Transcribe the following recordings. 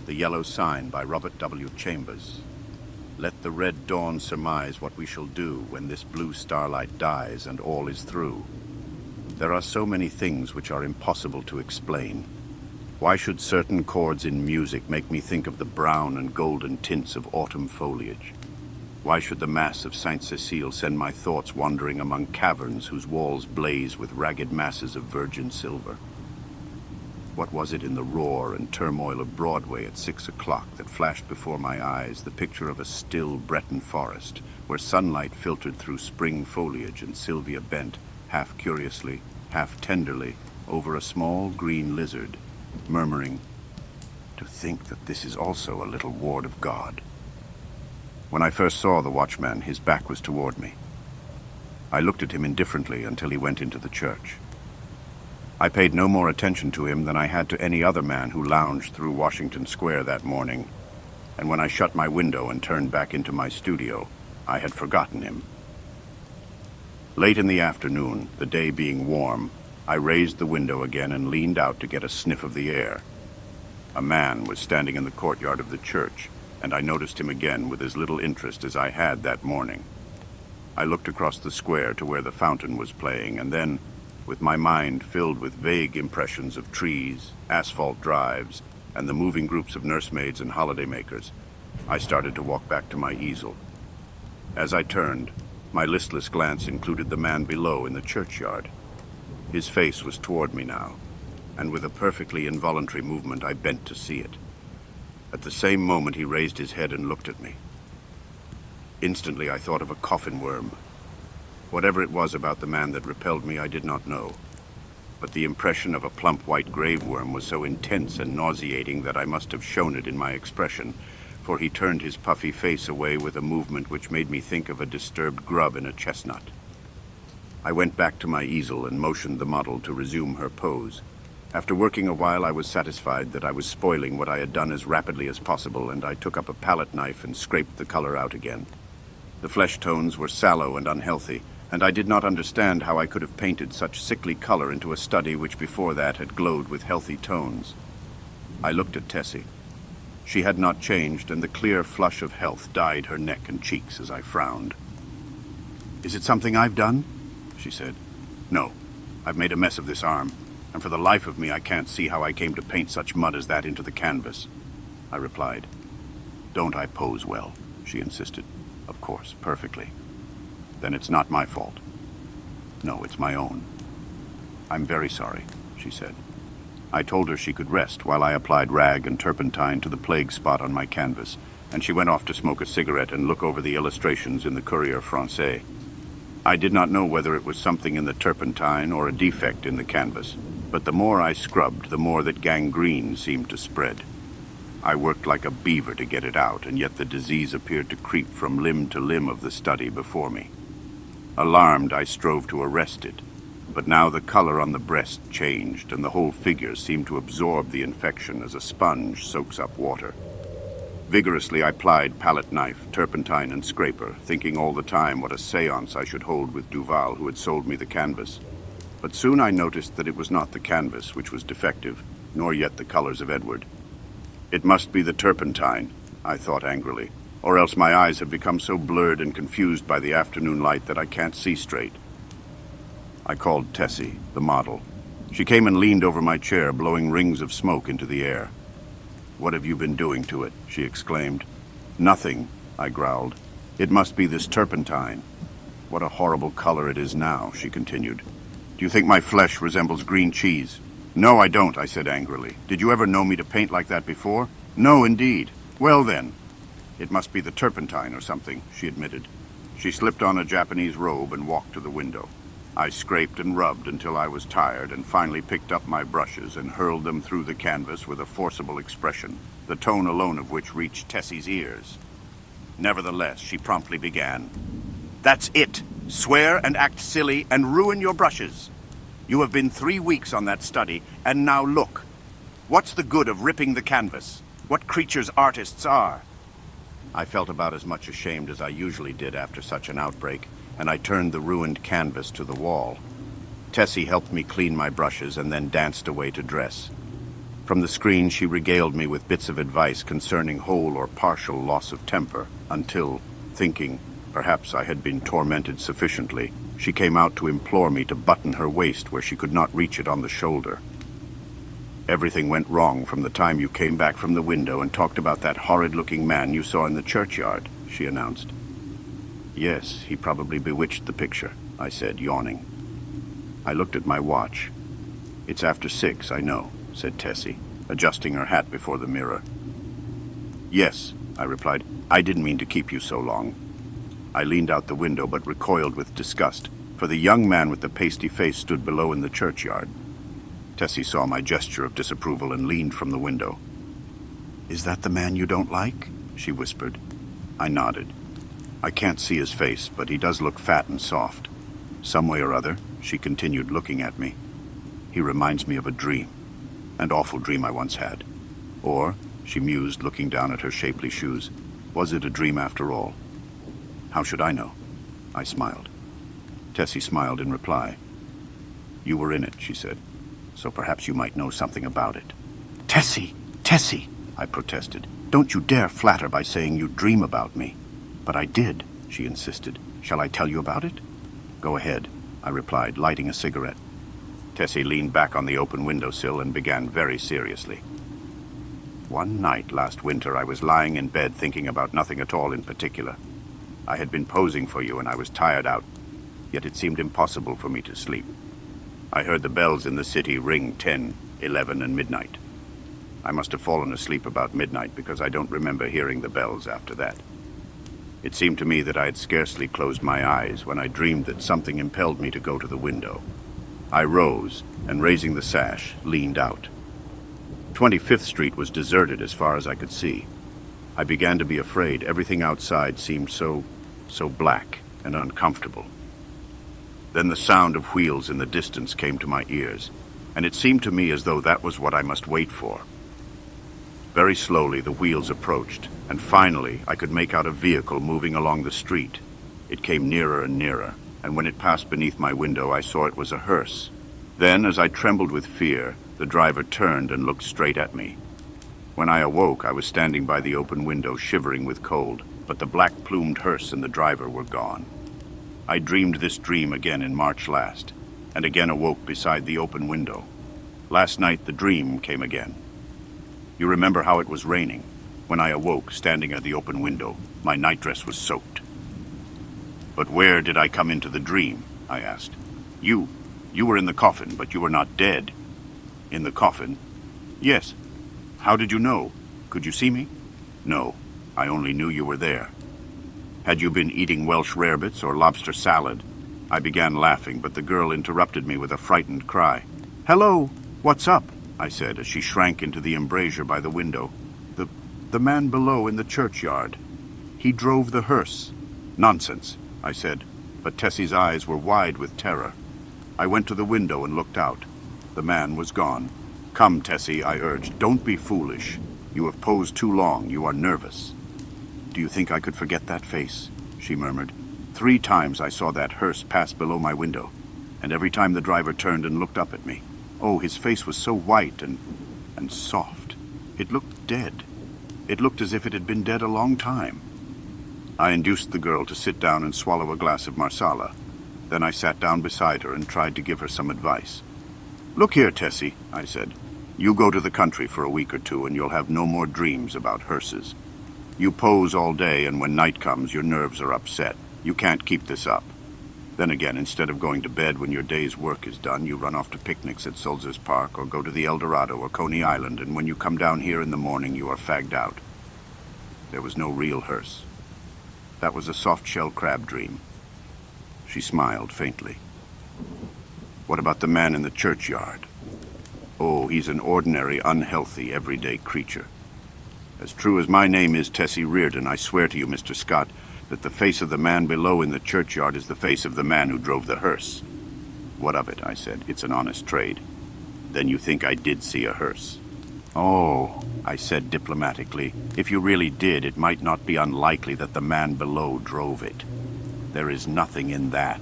The Yellow Sign by Robert W. Chambers. Let the red dawn surmise what we shall do when this blue starlight dies and all is through. There are so many things which are impossible to explain. Why should certain chords in music make me think of the brown and golden tints of autumn foliage? Why should the Mass of Saint-Cécile send my thoughts wandering among caverns whose walls blaze with ragged masses of virgin silver? What was it in the roar and turmoil of Broadway at 6 o'clock that flashed before my eyes the picture of a still Breton forest, where sunlight filtered through spring foliage and Sylvia bent, half curiously, half tenderly, over a small green lizard, murmuring, "To think that this is also a little ward of God." When I first saw the watchman, his back was toward me. I looked at him indifferently until he went into the church. I paid no more attention to him than I had to any other man who lounged through Washington Square that morning, and when I shut my window and turned back into my studio, I had forgotten him. Late in the afternoon, the day being warm, I raised the window again and leaned out to get a sniff of the air. A man was standing in the courtyard of the church, and I noticed him again with as little interest as I had that morning. I looked across the square to where the fountain was playing, and then, with my mind filled with vague impressions of trees, asphalt drives, and the moving groups of nursemaids and holidaymakers, I started to walk back to my easel. As I turned, my listless glance included the man below in the churchyard. His face was toward me now, and with a perfectly involuntary movement I bent to see it. At the same moment he raised his head and looked at me. Instantly I thought of a coffin worm. Whatever it was about the man that repelled me, I did not know. But the impression of a plump white grave worm was so intense and nauseating that I must have shown it in my expression, for he turned his puffy face away with a movement which made me think of a disturbed grub in a chestnut. I went back to my easel and motioned the model to resume her pose. After working a while, I was satisfied that I was spoiling what I had done as rapidly as possible, and I took up a palette knife and scraped the color out again. The flesh tones were sallow and unhealthy, and I did not understand how I could have painted such sickly color into a study which before that had glowed with healthy tones. I looked at Tessie. She had not changed, and the clear flush of health dyed her neck and cheeks as I frowned. "Is it something I've done?" she said. "No. I've made a mess of this arm, and for the life of me I can't see how I came to paint such mud as that into the canvas," I replied. "Don't I pose well?" she insisted. "Of course, perfectly." "Then it's not my fault." "No, it's my own." "I'm very sorry," she said. I told her she could rest while I applied rag and turpentine to the plague spot on my canvas, and she went off to smoke a cigarette and look over the illustrations in the Courrier Français. I did not know whether it was something in the turpentine or a defect in the canvas, but the more I scrubbed, the more that gangrene seemed to spread. I worked like a beaver to get it out, and yet the disease appeared to creep from limb to limb of the study before me. Alarmed, I strove to arrest it, but now the color on the breast changed, and the whole figure seemed to absorb the infection as a sponge soaks up water. Vigorously I plied palette knife, turpentine, and scraper, thinking all the time what a séance I should hold with Duval, who had sold me the canvas. But soon I noticed that it was not the canvas which was defective, nor yet the colors of Edward. "It must be the turpentine," I thought angrily, "or else my eyes have become so blurred and confused by the afternoon light that I can't see straight." I called Tessie, the model. She came and leaned over my chair, blowing rings of smoke into the air. "What have you been doing to it?" she exclaimed. "Nothing," I growled. "It must be this turpentine." "What a horrible color it is now," she continued. "Do you think my flesh resembles green cheese?" "No, I don't," I said angrily. "Did you ever know me to paint like that before?" "No, indeed." "Well, then, it must be the turpentine or something," she admitted. She slipped on a Japanese robe and walked to the window. I scraped and rubbed until I was tired, and finally picked up my brushes and hurled them through the canvas with a forcible expression, the tone alone of which reached Tessie's ears. Nevertheless, she promptly began. "That's it. Swear and act silly and ruin your brushes. You have been 3 weeks on that study, and now look. What's the good of ripping the canvas? What creatures artists are." I felt about as much ashamed as I usually did after such an outbreak, and I turned the ruined canvas to the wall. Tessie helped me clean my brushes and then danced away to dress. From the screen, she regaled me with bits of advice concerning whole or partial loss of temper, until, thinking perhaps I had been tormented sufficiently, she came out to implore me to button her waist where she could not reach it on the shoulder. "Everything went wrong from the time you came back from the window and talked about that horrid-looking man you saw in the churchyard," she announced. "Yes, he probably bewitched the picture," I said, yawning. I looked at my watch. "It's after 6, I know," said Tessie, adjusting her hat before the mirror. "Yes," I replied. "I didn't mean to keep you so long." I leaned out the window but recoiled with disgust, for the young man with the pasty face stood below in the churchyard. Tessie saw my gesture of disapproval and leaned from the window. "Is that the man you don't like?" she whispered. I nodded. "I can't see his face, but he does look fat and soft. Some way or other," she continued, looking at me, "he reminds me of a dream, an awful dream I once had. Or," she mused, looking down at her shapely shoes, "was it a dream after all? How should I know?" I smiled. Tessie smiled in reply. "You were in it," she said, "so perhaps you might know something about it." "Tessie! Tessie!" I protested. "Don't you dare flatter by saying you dream about me." "But I did," she insisted. "Shall I tell you about it?" "Go ahead," I replied, lighting a cigarette. Tessie leaned back on the open windowsill and began very seriously. "One night last winter I was lying in bed thinking about nothing at all in particular. I had been posing for you and I was tired out, yet it seemed impossible for me to sleep. I heard the bells in the city ring 10, 11, and midnight. I must have fallen asleep about midnight because I don't remember hearing the bells after that. It seemed to me that I had scarcely closed my eyes when I dreamed that something impelled me to go to the window. I rose and, raising the sash, leaned out. 25th Street was deserted as far as I could see. I began to be afraid. Everything outside seemed so black and uncomfortable. Then the sound of wheels in the distance came to my ears, and it seemed to me as though that was what I must wait for. Very slowly the wheels approached, and finally I could make out a vehicle moving along the street. It came nearer and nearer, and when it passed beneath my window I saw it was a hearse. Then, as I trembled with fear, the driver turned and looked straight at me. When I awoke, I was standing by the open window, shivering with cold, but the black-plumed hearse and the driver were gone. I dreamed this dream again in March last, and again awoke beside the open window. Last night the dream came again. You remember how it was raining. When I awoke, standing at the open window, my nightdress was soaked. "But where did I come into the dream?" I asked. You were in the coffin, but you were not dead." "In the coffin?" "Yes." "How did you know? Could you see me?" "No, I only knew you were there." "Had you been eating Welsh rarebits or lobster salad?" I began laughing, but the girl interrupted me with a frightened cry. "Hello, what's up?" I said as she shrank into the embrasure by the window. The man below in the churchyard. He drove the hearse." "Nonsense," I said, but Tessie's eyes were wide with terror. I went to the window and looked out. The man was gone. "Come, Tessie," I urged, "don't be foolish. You have posed too long. You are nervous." "Do you think I could forget that face?" she murmured. 3 times I saw that hearse pass below my window, and every time the driver turned and looked up at me. Oh, his face was so white and soft. It looked dead. It looked as if it had been dead a long time. I induced the girl to sit down and swallow a glass of marsala. Then I sat down beside her and tried to give her some advice. "Look here, Tessie," I said. "You go to the country for a week or 2 and you'll have no more dreams about hearses. You pose all day, and when night comes your nerves are upset. You can't keep this up. Then again, instead of going to bed when your day's work is done, you run off to picnics at Sulzer's Park or go to the El Dorado or Coney Island, and when you come down here in the morning you are fagged out." There was no real hearse. That was a soft-shell crab dream. She smiled faintly. "What about the man in the churchyard?" "Oh, he's an ordinary, unhealthy, everyday creature. As true as my name is Tessie Reardon, I swear to you, Mr. Scott, that the face of the man below in the churchyard is the face of the man who drove the hearse." "What of it?" I said. "It's an honest trade." "Then you think I did see a hearse?" "Oh," I said diplomatically, "if you really did, it might not be unlikely that the man below drove it. There is nothing in that."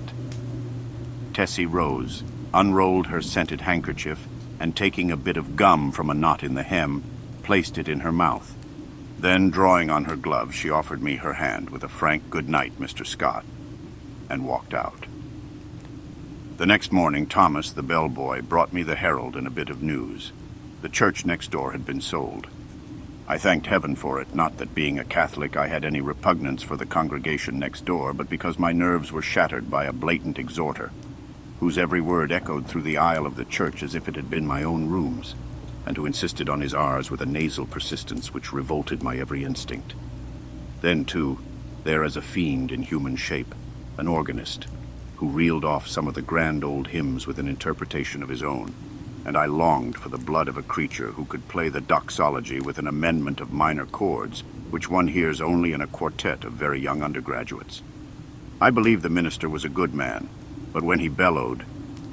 Tessie rose, unrolled her scented handkerchief, and taking a bit of gum from a knot in the hem, placed it in her mouth. Then, drawing on her glove, she offered me her hand with a frank "Good night, Mr. Scott," and walked out. The next morning, Thomas, the bellboy, brought me the Herald and a bit of news. The church next door had been sold. I thanked heaven for it, not that being a Catholic I had any repugnance for the congregation next door, but because my nerves were shattered by a blatant exhorter, whose every word echoed through the aisle of the church as if it had been my own rooms, and who insisted on his R's with a nasal persistence which revolted my every instinct. Then, too, there as a fiend in human shape, an organist, who reeled off some of the grand old hymns with an interpretation of his own, and I longed for the blood of a creature who could play the doxology with an amendment of minor chords, which one hears only in a quartet of very young undergraduates. I believe the minister was a good man, but when he bellowed,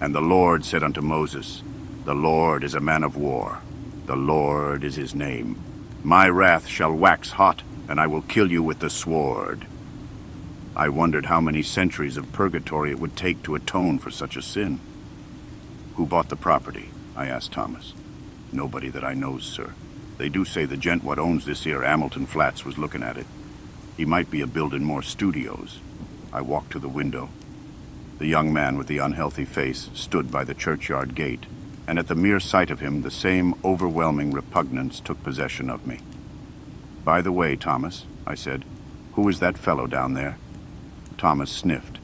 "And the Lord said unto Moses, the Lord is a man of war, the Lord is his name. My wrath shall wax hot, and I will kill you with the sword," I wondered how many centuries of purgatory it would take to atone for such a sin. "Who bought the property?" I asked Thomas. "Nobody that I knows, sir. They do say the gent what owns this here Hamilton Flats was looking at it. He might be a-building more studios." I walked to the window. The young man with the unhealthy face stood by the churchyard gate, and at the mere sight of him the same overwhelming repugnance took possession of me. "By the way, Thomas," I said, "who is that fellow down there?" Thomas sniffed.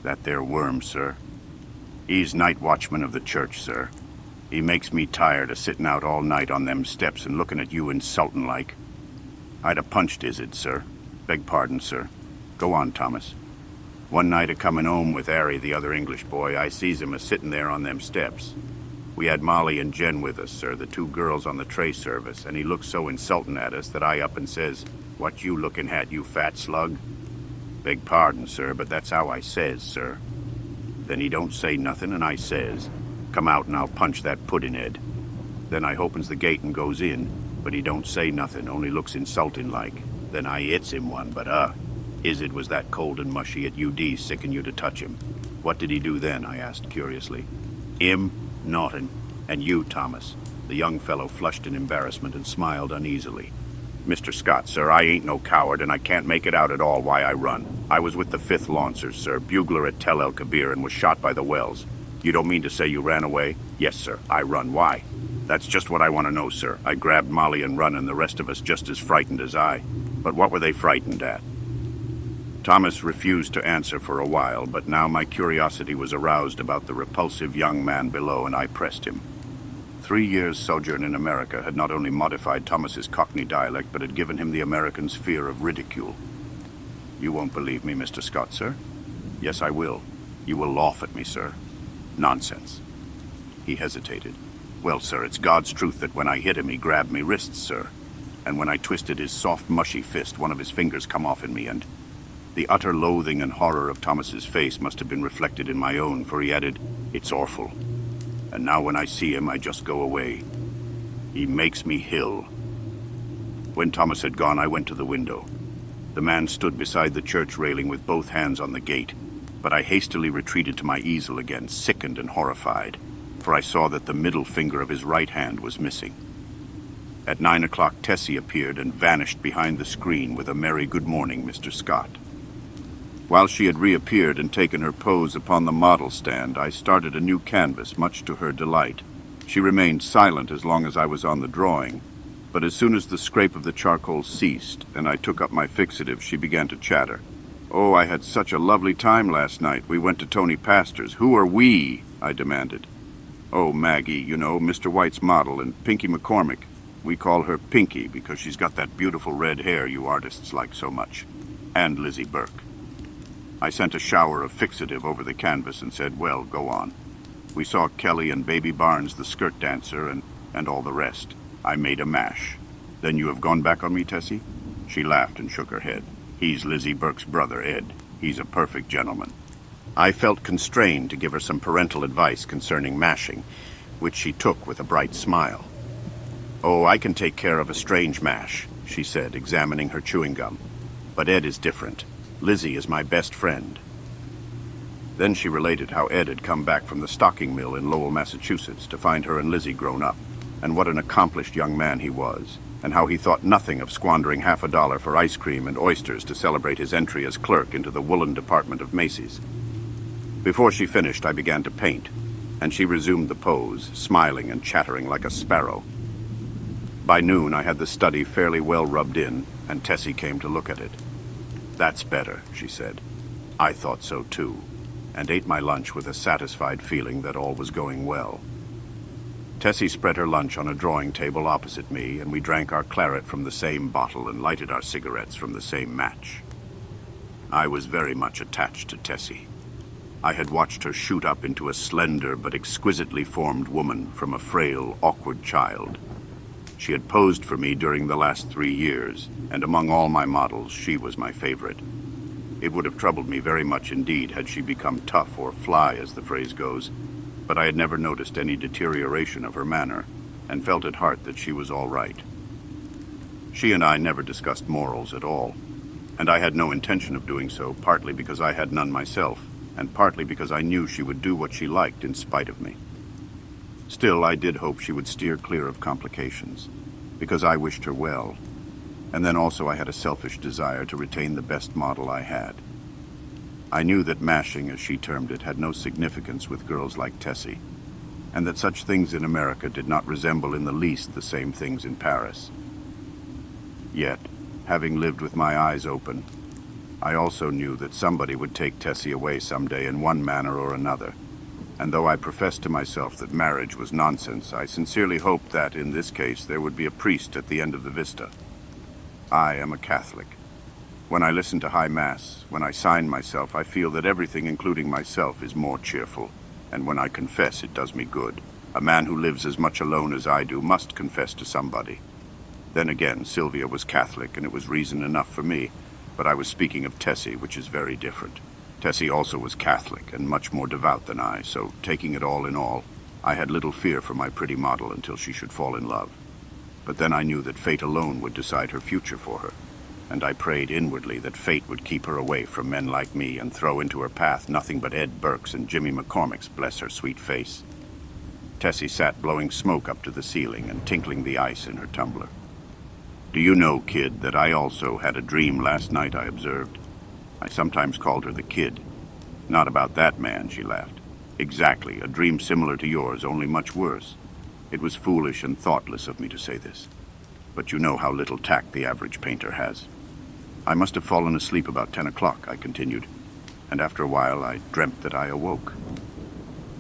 "That there worm, sir. He's night watchman of the church, sir. He makes me tired of sitting out all night on them steps and looking at you insultin' like. I'd a punched Izzard, sir. Beg pardon, sir. Go on, Thomas." "One night a-comin' home with Harry, the other English boy, I sees him a-sittin' there on them steps. We had Molly and Jen with us, sir, the two girls on the tray service, and he looked so insultin' at us that I up and says, 'What you looking at, you fat slug?' Beg pardon, sir, but that's how I says, sir. Then he don't say nothing, and I says, 'Come out and I'll punch that puddin' head.' Then I opens the gate and goes in, but he don't say nothing, only looks insulting like. Then I hits him one, but Izzard was that cold and mushy at UD sickin' you to touch him." "What did he do then?" I asked curiously. "Him? Naughtin'. And you, Thomas?" The young fellow flushed in embarrassment and smiled uneasily. "Mr. Scott, sir, I ain't no coward, and I can't make it out at all why I run. I was with the 5th Lancers, sir, bugler at Tel El Kabir, and was shot by the Wells. You don't mean to say you ran away?" "Yes, sir, I run. Why?" "That's just what I want to know, sir. I grabbed Molly and run, and the rest of us just as frightened as I. But what were they frightened at?" Thomas refused to answer for a while, but now my curiosity was aroused about the repulsive young man below, and I pressed him. 3 years' sojourn in America had not only modified Thomas's Cockney dialect, but had given him the American's fear of ridicule. "You won't believe me, Mr. Scott, sir?" "Yes, I will. You will laugh at me, sir." "Nonsense." He hesitated. "Well, sir, it's God's truth that when I hit him, he grabbed me wrists, sir. And when I twisted his soft, mushy fist, one of his fingers come off in me, and—" The utter loathing and horror of Thomas's face must have been reflected in my own, for he added, "It's awful. And now when I see him, I just go away. He makes me hill." When Thomas had gone, I went to the window. The man stood beside the church railing with both hands on the gate, but I hastily retreated to my easel again, sickened and horrified, for I saw that the middle finger of his right hand was missing. At 9 o'clock, Tessie appeared and vanished behind the screen with a merry "Good morning, Mr. Scott." While she had reappeared and taken her pose upon the model stand, I started a new canvas, much to her delight. She remained silent as long as I was on the drawing, but as soon as the scrape of the charcoal ceased and I took up my fixative, she began to chatter. "Oh, I had such a lovely time last night. We went to Tony Pastor's." "Who are we?" I demanded. "Oh, Maggie, you know, Mr. White's model, and Pinky McCormick. We call her Pinky because she's got that beautiful red hair you artists like so much. And Lizzie Burke." I sent a shower of fixative over the canvas and said, "Well, go on." We saw Kelly and Baby Barnes, the skirt dancer, and all the rest. I made a mash. "Then you have gone back on me, Tessie?" She laughed and shook her head. "He's Lizzie Burke's brother, Ed. He's a perfect gentleman." I felt constrained to give her some parental advice concerning mashing, which she took with a bright smile. "Oh, I can take care of a strange mash," she said, examining her chewing gum. "But Ed is different. Lizzie is my best friend." Then she related how Ed had come back from the stocking mill in Lowell, Massachusetts, to find her and Lizzie grown up, and what an accomplished young man he was, and how he thought nothing of squandering $50 for ice cream and oysters to celebrate his entry as clerk into the woolen department of Macy's. Before she finished, I began to paint, and she resumed the pose, smiling and chattering like a sparrow. By noon, I had the study fairly well rubbed in, and Tessie came to look at it. "That's better," she said. I thought so too, and ate my lunch with a satisfied feeling that all was going well. Tessie spread her lunch on a drawing table opposite me, and we drank our claret from the same bottle and lighted our cigarettes from the same match. I was very much attached to Tessie. I had watched her shoot up into a slender but exquisitely formed woman from a frail, awkward child. She had posed for me during the last 3 years, and among all my models, she was my favorite. It would have troubled me very much indeed had she become tough or fly, as the phrase goes, but I had never noticed any deterioration of her manner, and felt at heart that she was all right. She and I never discussed morals at all, and I had no intention of doing so, partly because I had none myself, and partly because I knew she would do what she liked in spite of me. Still, I did hope she would steer clear of complications, because I wished her well, and then also I had a selfish desire to retain the best model I had. I knew that mashing, as she termed it, had no significance with girls like Tessie, and that such things in America did not resemble in the least the same things in Paris. Yet, having lived with my eyes open, I also knew that somebody would take Tessie away someday in one manner or another, and though I professed to myself that marriage was nonsense, I sincerely hoped that, in this case, there would be a priest at the end of the vista. I am a Catholic. When I listen to High Mass, when I sign myself, I feel that everything, including myself, is more cheerful, and when I confess, it does me good. A man who lives as much alone as I do must confess to somebody. Then again, Sylvia was Catholic, and it was reason enough for me, but I was speaking of Tessie, which is very different. Tessie also was Catholic, and much more devout than I, so taking it all in all, I had little fear for my pretty model until she should fall in love. But then I knew that fate alone would decide her future for her, and I prayed inwardly that fate would keep her away from men like me and throw into her path nothing but Ed Burke's and Jimmy McCormick's, bless her sweet face. Tessie sat blowing smoke up to the ceiling and tinkling the ice in her tumbler. "Do you know, kid, that I also had a dream last night," I observed. I sometimes called her the kid. "Not about that man," she laughed. "Exactly, a dream similar to yours, only much worse. It was foolish and thoughtless of me to say this, but you know how little tact the average painter has. I must have fallen asleep about 10 o'clock, I continued, and after a while I dreamt that I awoke.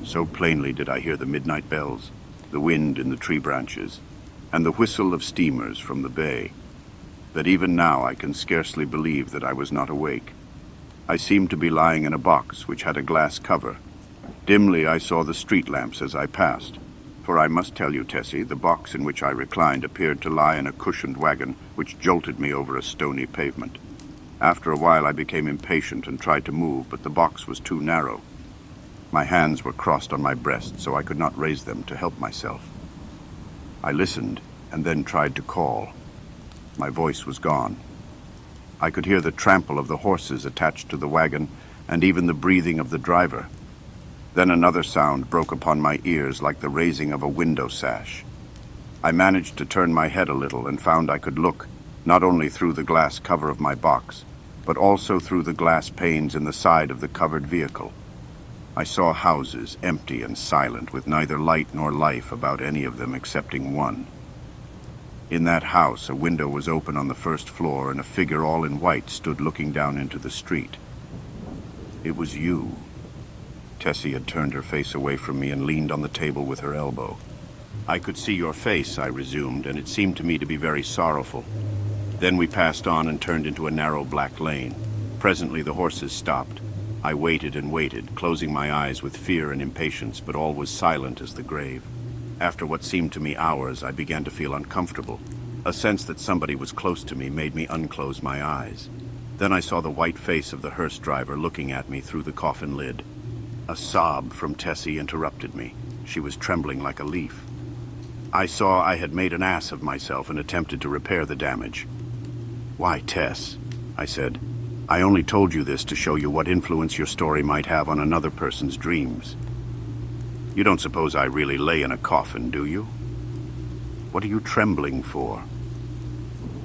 So plainly did I hear the midnight bells, the wind in the tree branches, and the whistle of steamers from the bay, that even now I can scarcely believe that I was not awake. I seemed to be lying in a box which had a glass cover. Dimly I saw the street lamps as I passed, for I must tell you, Tessie, the box in which I reclined appeared to lie in a cushioned wagon which jolted me over a stony pavement. After a while I became impatient and tried to move, but the box was too narrow. My hands were crossed on my breast, so I could not raise them to help myself. I listened and then tried to call. My voice was gone. I could hear the trample of the horses attached to the wagon and even the breathing of the driver. Then another sound broke upon my ears like the raising of a window sash. I managed to turn my head a little and found I could look, not only through the glass cover of my box, but also through the glass panes in the side of the covered vehicle. I saw houses, empty and silent, with neither light nor life about any of them excepting one. In that house, a window was open on the first floor, and a figure all in white stood looking down into the street. It was you. Tessie had turned her face away from me and leaned on the table with her elbow. "I could see your face," I resumed, "and it seemed to me to be very sorrowful. Then we passed on and turned into a narrow black lane. Presently the horses stopped. I waited and waited, closing my eyes with fear and impatience, but all was silent as the grave. After what seemed to me hours, I began to feel uncomfortable. A sense that somebody was close to me made me unclose my eyes. Then I saw the white face of the hearse driver looking at me through the coffin lid. A sob from Tessie interrupted me. She was trembling like a leaf. I saw I had made an ass of myself and attempted to repair the damage. "Why, Tess," I said, I only told you this to show you what influence your story might have on another person's dreams. You don't suppose I really lay in a coffin, do you? What are you trembling for?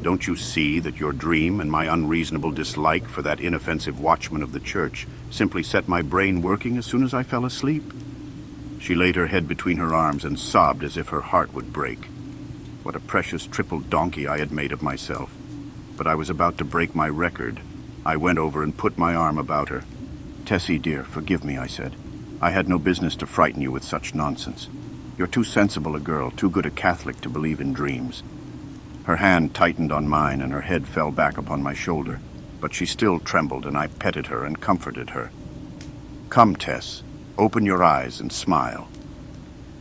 Don't you see that your dream and my unreasonable dislike for that inoffensive watchman of the church simply set my brain working as soon as I fell asleep? She laid her head between her arms and sobbed as if her heart would break. What a precious triple donkey I had made of myself. But I was about to break my record. I went over and put my arm about her. "Tessie, dear, forgive me," I said. "I had no business to frighten you with such nonsense. You're too sensible a girl, too good a Catholic to believe in dreams." Her hand tightened on mine and her head fell back upon my shoulder, but she still trembled, and I petted her and comforted her. "Come, Tess, open your eyes and smile."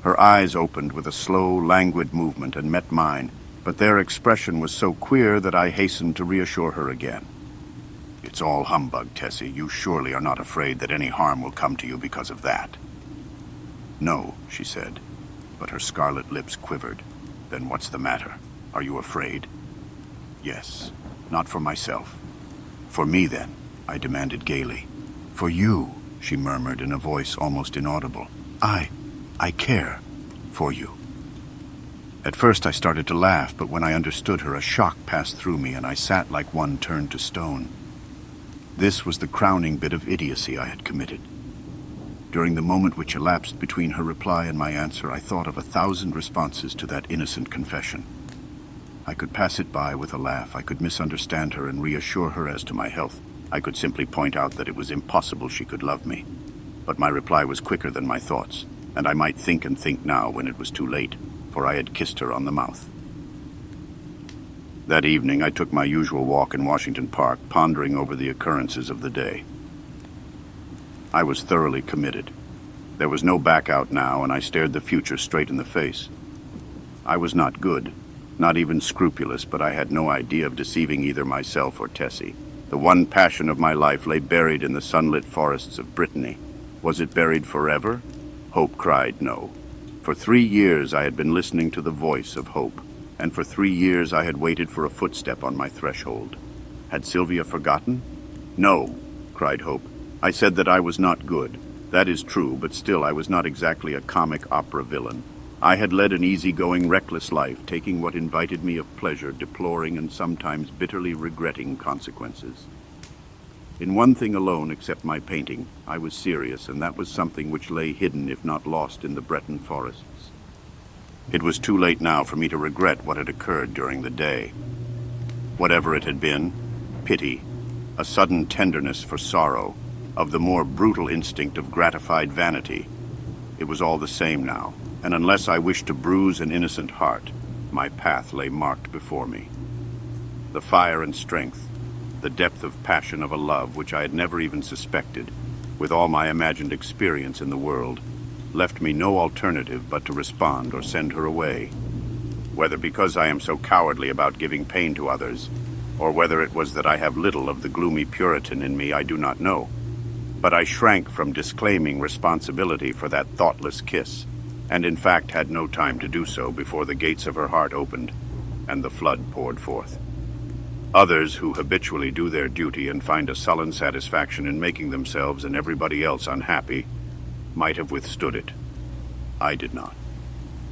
Her eyes opened with a slow, languid movement and met mine, but their expression was so queer that I hastened to reassure her again. "It's all humbug, Tessie. You surely are not afraid that any harm will come to you because of that." "No," she said, but her scarlet lips quivered. "Then what's the matter? Are you afraid?" "Yes, not for myself." "For me, then?" I demanded gaily. "For you," she murmured in a voice almost inaudible. I care for you." At first I started to laugh, but when I understood her, a shock passed through me, and I sat like one turned to stone. This was the crowning bit of idiocy I had committed. During the moment which elapsed between her reply and my answer, I thought of 1,000 responses to that innocent confession. I could pass it by with a laugh. I could misunderstand her and reassure her as to my health. I could simply point out that it was impossible she could love me. But my reply was quicker than my thoughts, and I might think and think now when it was too late, for I had kissed her on the mouth. That evening I took my usual walk in Washington Park, pondering over the occurrences of the day. I was thoroughly committed. There was no back out now, and I stared the future straight in the face. I was not good, not even scrupulous, but I had no idea of deceiving either myself or Tessie. The one passion of my life lay buried in the sunlit forests of Brittany. Was it buried forever? Hope cried no. For 3 years I had been listening to the voice of hope, and for 3 years I had waited for a footstep on my threshold. Had Sylvia forgotten? "No," cried Hope. "I said that I was not good. That is true, but still I was not exactly a comic opera villain. I had led an easy-going, reckless life, taking what invited me of pleasure, deploring and sometimes bitterly regretting consequences. In one thing alone, except my painting, I was serious, and that was something which lay hidden, if not lost, in the Breton forests. It was too late now for me to regret what had occurred during the day. Whatever it had been, pity, a sudden tenderness for sorrow, of the more brutal instinct of gratified vanity, it was all the same now, and unless I wished to bruise an innocent heart, my path lay marked before me. The fire and strength, the depth of passion of a love which I had never even suspected, with all my imagined experience in the world, left me no alternative but to respond or send her away. Whether because I am so cowardly about giving pain to others, or whether it was that I have little of the gloomy Puritan in me, I do not know. But I shrank from disclaiming responsibility for that thoughtless kiss, and in fact had no time to do so before the gates of her heart opened, and the flood poured forth. Others who habitually do their duty and find a sullen satisfaction in making themselves and everybody else unhappy might have withstood it. I did not.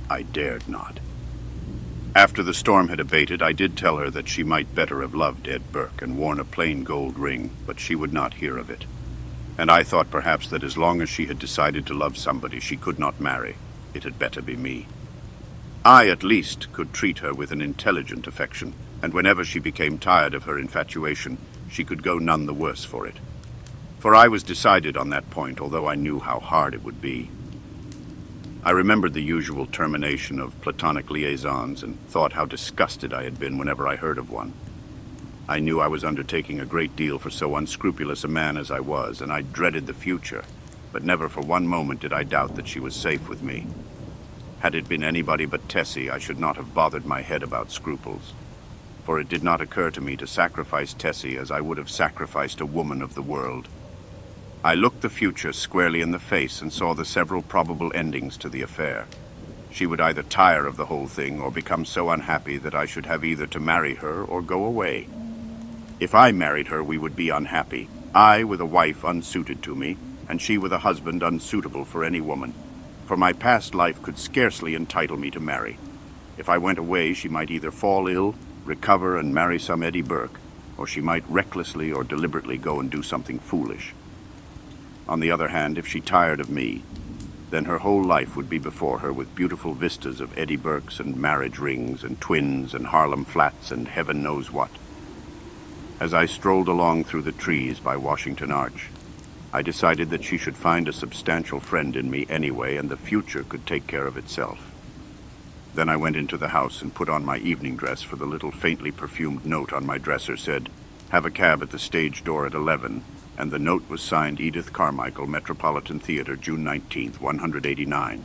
I dared not. After the storm had abated, I did tell her that she might better have loved Ed Burke and worn a plain gold ring, but she would not hear of it. And I thought perhaps that as long as she had decided to love somebody she could not marry, it had better be me. I, at least, could treat her with an intelligent affection, and whenever she became tired of her infatuation, she could go none the worse for it. For I was decided on that point, although I knew how hard it would be. I remembered the usual termination of platonic liaisons and thought how disgusted I had been whenever I heard of one. I knew I was undertaking a great deal for so unscrupulous a man as I was, and I dreaded the future, but never for one moment did I doubt that she was safe with me. Had it been anybody but Tessie, I should not have bothered my head about scruples, for it did not occur to me to sacrifice Tessie as I would have sacrificed a woman of the world. I looked the future squarely in the face and saw the several probable endings to the affair. She would either tire of the whole thing or become so unhappy that I should have either to marry her or go away. If I married her, we would be unhappy. I with a wife unsuited to me, and she with a husband unsuitable for any woman. For my past life could scarcely entitle me to marry. If I went away, she might either fall ill, recover, and marry some Eddie Burke, or she might recklessly or deliberately go and do something foolish. On the other hand, if she tired of me, then her whole life would be before her with beautiful vistas of Eddie Burkes and marriage rings and twins and Harlem Flats and heaven knows what. As I strolled along through the trees by Washington Arch, I decided that she should find a substantial friend in me anyway, and the future could take care of itself. Then I went into the house and put on my evening dress, for the little faintly perfumed note on my dresser said, "Have a cab at the stage door at 11, and the note was signed Edith Carmichael, Metropolitan Theater, June 19th, 189.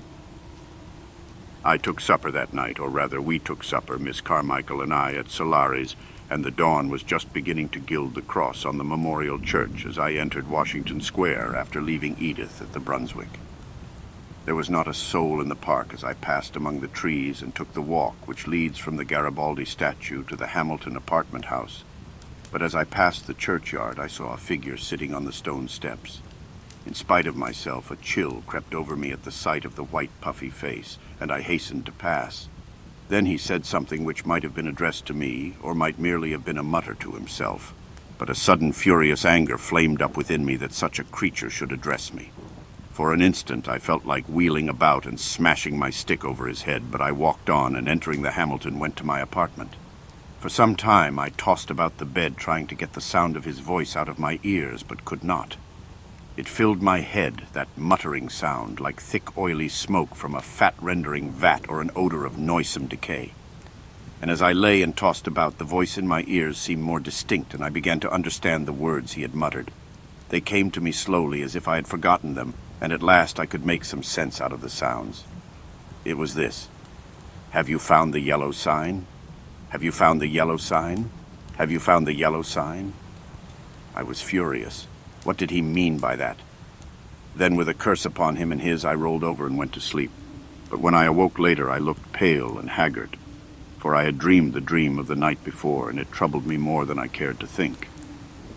I took supper that night, or rather we took supper, Miss Carmichael and I, at Solari's, and the dawn was just beginning to gild the cross on the Memorial Church as I entered Washington Square after leaving Edith at the Brunswick. There was not a soul in the park as I passed among the trees and took the walk which leads from the Garibaldi statue to the Hamilton apartment house. But as I passed the churchyard, I saw a figure sitting on the stone steps. In spite of myself, a chill crept over me at the sight of the white, puffy face, and I hastened to pass. Then he said something which might have been addressed to me, or might merely have been a mutter to himself. But a sudden furious anger flamed up within me that such a creature should address me. For an instant I felt like wheeling about and smashing my stick over his head, but I walked on, and entering the Hamilton went to my apartment. For some time I tossed about the bed trying to get the sound of his voice out of my ears, but could not. It filled my head, that muttering sound, like thick oily smoke from a fat-rendering vat or an odor of noisome decay. And as I lay and tossed about, the voice in my ears seemed more distinct, and I began to understand the words he had muttered. They came to me slowly, as if I had forgotten them, and at last I could make some sense out of the sounds. It was this: "Have you found the yellow sign? Have you found the yellow sign? Have you found the yellow sign?" I was furious. What did he mean by that? Then, with a curse upon him and his, I rolled over and went to sleep. But when I awoke later, I looked pale and haggard, for I had dreamed the dream of the night before, and it troubled me more than I cared to think.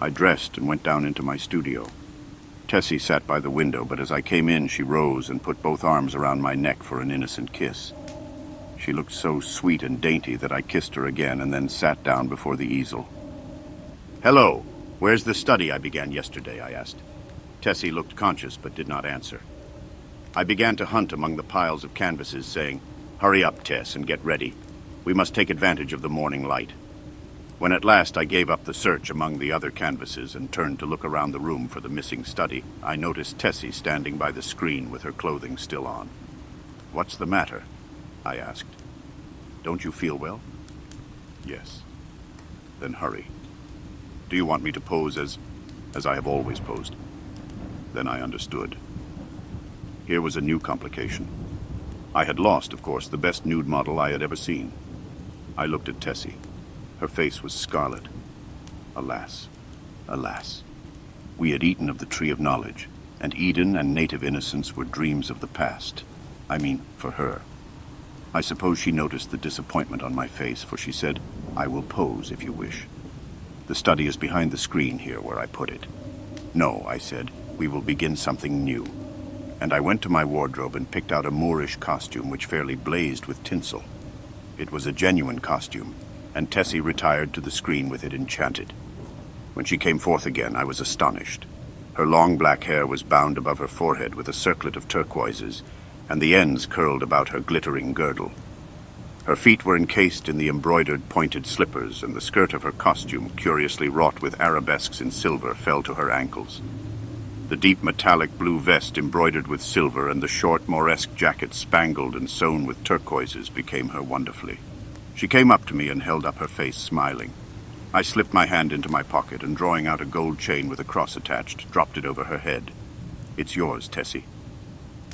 I dressed and went down into my studio. Tessie sat by the window, but as I came in, she rose and put both arms around my neck for an innocent kiss. She looked so sweet and dainty that I kissed her again and then sat down before the easel. "Hello, where's the study I began yesterday?" I asked. Tessie looked conscious but did not answer. I began to hunt among the piles of canvases, saying, "Hurry up, Tess, and get ready. We must take advantage of the morning light." When at last I gave up the search among the other canvases and turned to look around the room for the missing study, I noticed Tessie standing by the screen with her clothing still on. "What's the matter?" I asked. "Don't you feel well?" "Yes." "Then hurry. Do you want me to pose as I have always posed?" Then I understood. Here was a new complication. I had lost, of course, the best nude model I had ever seen. I looked at Tessie. Her face was scarlet. Alas, alas. We had eaten of the tree of knowledge, and Eden and native innocence were dreams of the past. I mean, for her. I suppose she noticed the disappointment on my face, for she said, "I will pose if you wish. The study is behind the screen here where I put it." "No," I said, "we will begin something new." And I went to my wardrobe and picked out a Moorish costume which fairly blazed with tinsel. It was a genuine costume, and Tessie retired to the screen with it enchanted. When she came forth again, I was astonished. Her long black hair was bound above her forehead with a circlet of turquoises, and the ends curled about her glittering girdle. Her feet were encased in the embroidered pointed slippers, and the skirt of her costume, curiously wrought with arabesques in silver, fell to her ankles. The deep metallic blue vest embroidered with silver and the short Moresque jacket spangled and sewn with turquoises became her wonderfully. She came up to me and held up her face, smiling. I slipped my hand into my pocket and, drawing out a gold chain with a cross attached, dropped it over her head. "It's yours, Tessie."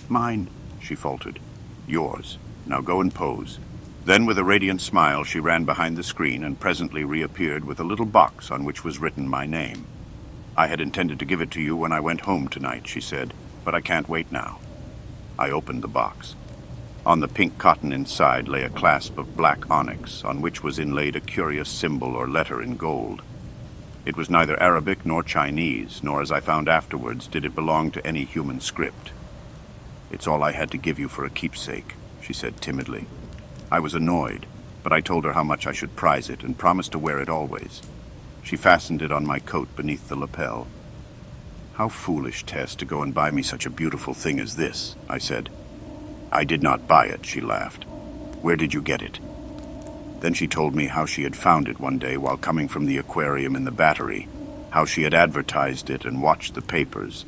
"Mine," she faltered. "Yours. Now go and pose." Then, with a radiant smile, she ran behind the screen and presently reappeared with a little box on which was written my name. "I had intended to give it to you when I went home tonight," she said, "but I can't wait now." I opened the box. On the pink cotton inside lay a clasp of black onyx, on which was inlaid a curious symbol or letter in gold. It was neither Arabic nor Chinese, nor, as I found afterwards, did it belong to any human script. "It's all I had to give you for a keepsake," she said timidly. I was annoyed, but I told her how much I should prize it and promised to wear it always. She fastened it on my coat beneath the lapel. "How foolish, Tess, to go and buy me such a beautiful thing as this," I said. "I did not buy it," she laughed. "Where did you get it?" Then she told me how she had found it one day while coming from the aquarium in the Battery, how she had advertised it and watched the papers,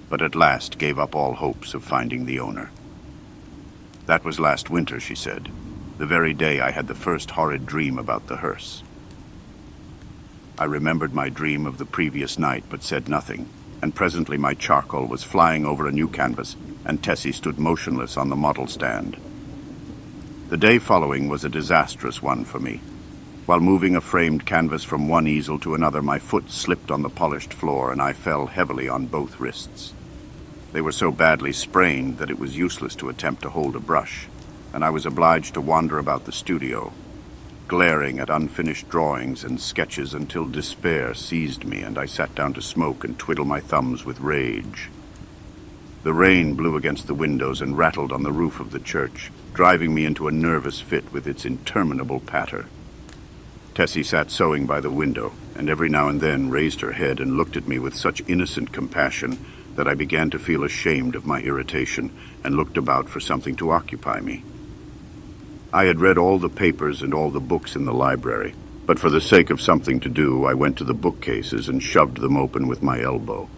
but at last gave up all hopes of finding the owner. "That was last winter," she said, "the very day I had the first horrid dream about the hearse." I remembered my dream of the previous night, but said nothing, and presently my charcoal was flying over a new canvas, and Tessie stood motionless on the model stand. The day following was a disastrous one for me. While moving a framed canvas from one easel to another, my foot slipped on the polished floor, and I fell heavily on both wrists. They were so badly sprained that it was useless to attempt to hold a brush, and I was obliged to wander about the studio, glaring at unfinished drawings and sketches until despair seized me and I sat down to smoke and twiddle my thumbs with rage. The rain blew against the windows and rattled on the roof of the church, driving me into a nervous fit with its interminable patter. Tessie sat sewing by the window, and every now and then raised her head and looked at me with such innocent compassion that I began to feel ashamed of my irritation and looked about for something to occupy me. I had read all the papers and all the books in the library, but for the sake of something to do, I went to the bookcases and shoved them open with my elbow.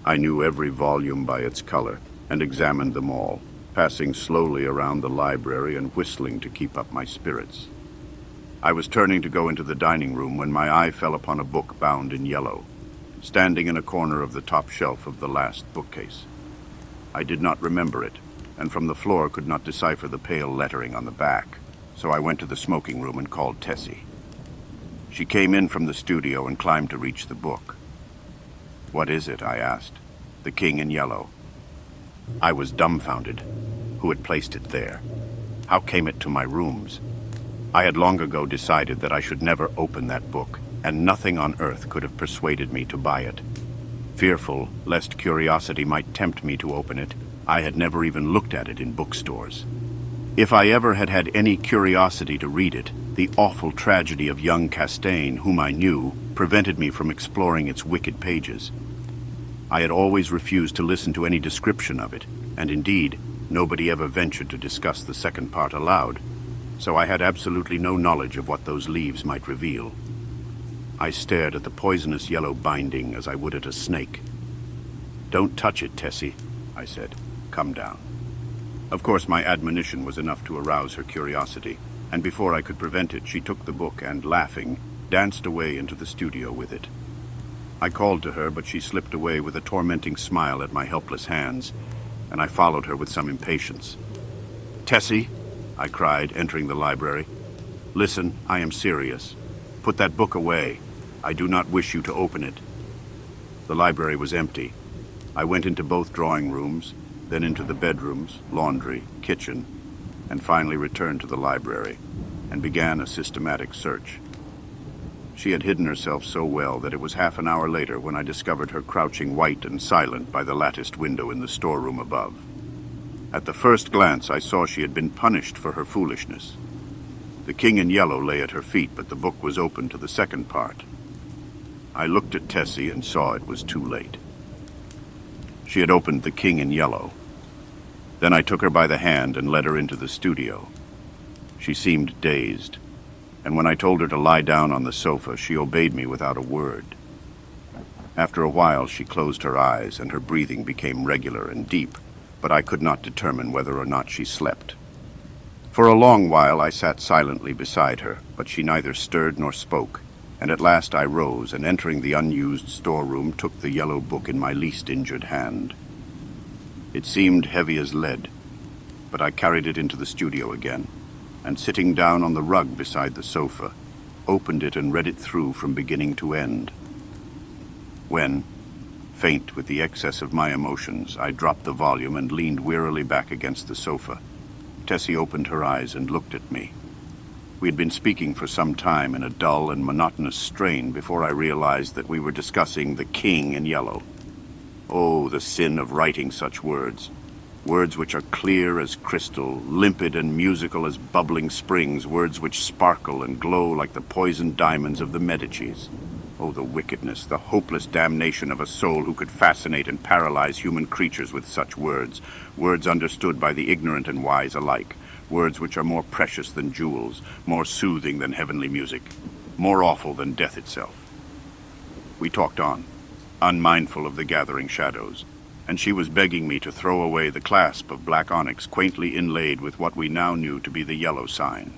I knew every volume by its color and examined them all, passing slowly around the library and whistling to keep up my spirits. I was turning to go into the dining room when my eye fell upon a book bound in yellow, standing in a corner of the top shelf of the last bookcase. I did not remember it, and from the floor could not decipher the pale lettering on the back, so I went to the smoking room and called Tessie. She came in from the studio and climbed to reach the book. "What is it?" I asked. "The King in Yellow." I was dumbfounded. Who had placed it there? How came it to my rooms? I had long ago decided that I should never open that book, and nothing on earth could have persuaded me to buy it. Fearful lest curiosity might tempt me to open it, I had never even looked at it in bookstores. If I ever had had any curiosity to read it, the awful tragedy of young Castaigne, whom I knew, prevented me from exploring its wicked pages. I had always refused to listen to any description of it, and indeed, nobody ever ventured to discuss the second part aloud, so I had absolutely no knowledge of what those leaves might reveal. I stared at the poisonous yellow binding as I would at a snake. "Don't touch it, Tessie," I said. "Come down." Of course, my admonition was enough to arouse her curiosity, and before I could prevent it, she took the book and, laughing, danced away into the studio with it. I called to her, but she slipped away with a tormenting smile at my helpless hands, and I followed her with some impatience. "Tessie," I cried, entering the library. "Listen, I am serious. Put that book away. I do not wish you to open it." The library was empty. I went into both drawing rooms, then into the bedrooms, laundry, kitchen, and finally returned to the library, and began a systematic search. She had hidden herself so well that it was half an hour later when I discovered her crouching white and silent by the latticed window in the storeroom above. At the first glance, I saw she had been punished for her foolishness. The King in Yellow lay at her feet, but the book was open to the second part. I looked at Tessie and saw it was too late. She had opened The King in Yellow. Then I took her by the hand and led her into the studio. She seemed dazed, and when I told her to lie down on the sofa, she obeyed me without a word. After a while, she closed her eyes, and her breathing became regular and deep, but I could not determine whether or not she slept. For a long while I sat silently beside her, but she neither stirred nor spoke, and at last I rose and, entering the unused storeroom, took the yellow book in my least injured hand. It seemed heavy as lead, but I carried it into the studio again, and sitting down on the rug beside the sofa, opened it and read it through from beginning to end. When, faint with the excess of my emotions, I dropped the volume and leaned wearily back against the sofa, Tessie opened her eyes and looked at me. We had been speaking for some time in a dull and monotonous strain before I realized that we were discussing the King in Yellow. Oh, the sin of writing such words. Words which are clear as crystal, limpid and musical as bubbling springs, words which sparkle and glow like the poisoned diamonds of the Medicis. Oh, the wickedness, the hopeless damnation of a soul who could fascinate and paralyze human creatures with such words, words understood by the ignorant and wise alike, words which are more precious than jewels, more soothing than heavenly music, more awful than death itself. We talked on, unmindful of the gathering shadows, and she was begging me to throw away the clasp of black onyx quaintly inlaid with what we now knew to be the yellow sign.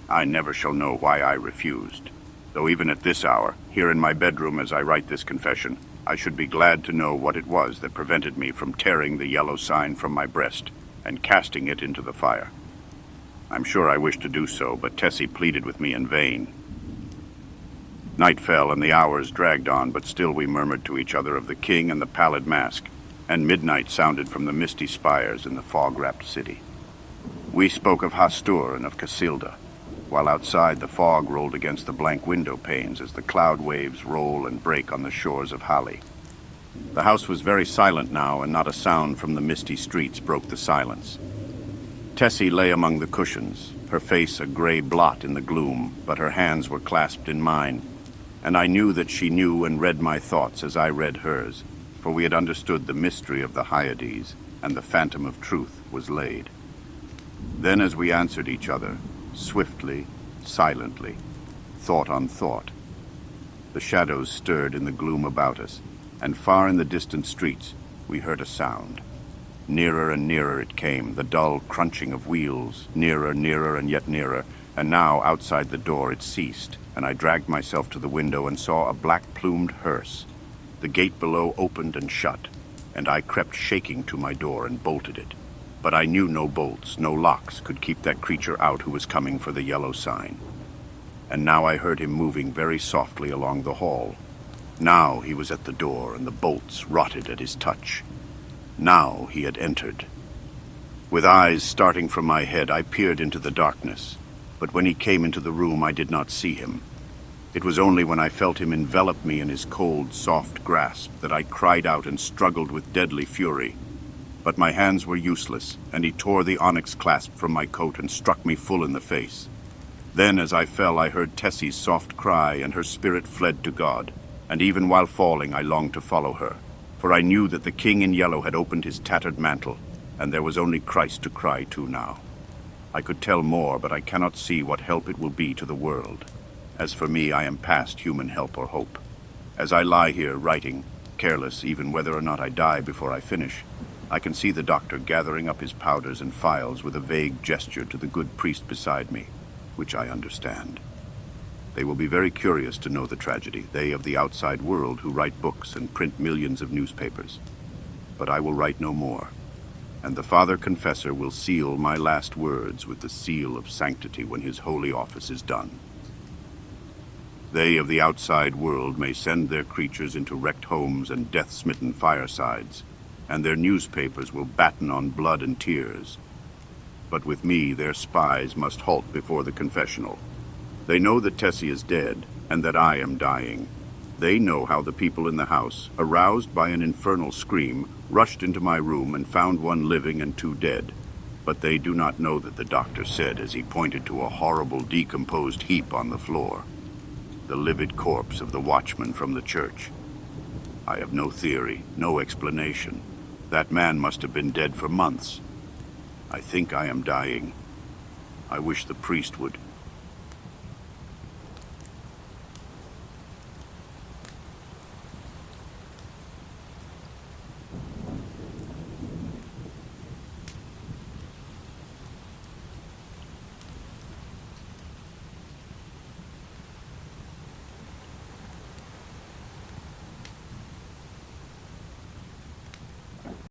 I never shall know why I refused, though even at this hour, here in my bedroom as I write this confession, I should be glad to know what it was that prevented me from tearing the yellow sign from my breast and casting it into the fire. I'm sure I wished to do so, but Tessie pleaded with me in vain. Night fell and the hours dragged on, but still we murmured to each other of the king and the pallid mask, and midnight sounded from the misty spires in the fog-wrapped city. We spoke of Hastur and of Casilda, while outside the fog rolled against the blank window panes as the cloud waves roll and break on the shores of Hali. The house was very silent now, and not a sound from the misty streets broke the silence. Tessie lay among the cushions, her face a gray blot in the gloom, but her hands were clasped in mine, and I knew that she knew and read my thoughts as I read hers, for we had understood the mystery of the Hyades, and the phantom of truth was laid. Then as we answered each other, swiftly, silently, thought on thought, the shadows stirred in the gloom about us, and far in the distant streets we heard a sound. Nearer and nearer it came, the dull crunching of wheels, nearer, nearer, and yet nearer, and now outside the door it ceased, and I dragged myself to the window and saw a black-plumed hearse. The gate below opened and shut, and I crept shaking to my door and bolted it. But I knew no bolts, no locks could keep that creature out who was coming for the yellow sign. And now I heard him moving very softly along the hall. Now he was at the door, and the bolts rotted at his touch. Now he had entered. With eyes starting from my head, I peered into the darkness, but when he came into the room, I did not see him. It was only when I felt him envelop me in his cold, soft grasp that I cried out and struggled with deadly fury. But my hands were useless, and he tore the onyx clasp from my coat and struck me full in the face. Then, as I fell, I heard Tessie's soft cry, and her spirit fled to God, and even while falling, I longed to follow her, for I knew that the King in Yellow had opened his tattered mantle, and there was only Christ to cry to now. I could tell more, but I cannot see what help it will be to the world. As for me, I am past human help or hope. As I lie here writing, careless even whether or not I die before I finish, I can see the doctor gathering up his powders and phials with a vague gesture to the good priest beside me, which I understand. They will be very curious to know the tragedy, they of the outside world who write books and print millions of newspapers. But I will write no more, and the Father Confessor will seal my last words with the seal of sanctity when his holy office is done. They of the outside world may send their creatures into wrecked homes and death-smitten firesides, and their newspapers will batten on blood and tears. But with me, their spies must halt before the confessional. They know that Tessie is dead, and that I am dying. They know how the people in the house, aroused by an infernal scream, rushed into my room and found one living and two dead. But they do not know that the doctor said as he pointed to a horrible decomposed heap on the floor, the livid corpse of the watchman from the church. I have no theory, no explanation. That man must have been dead for months. I think I am dying. I wish the priest would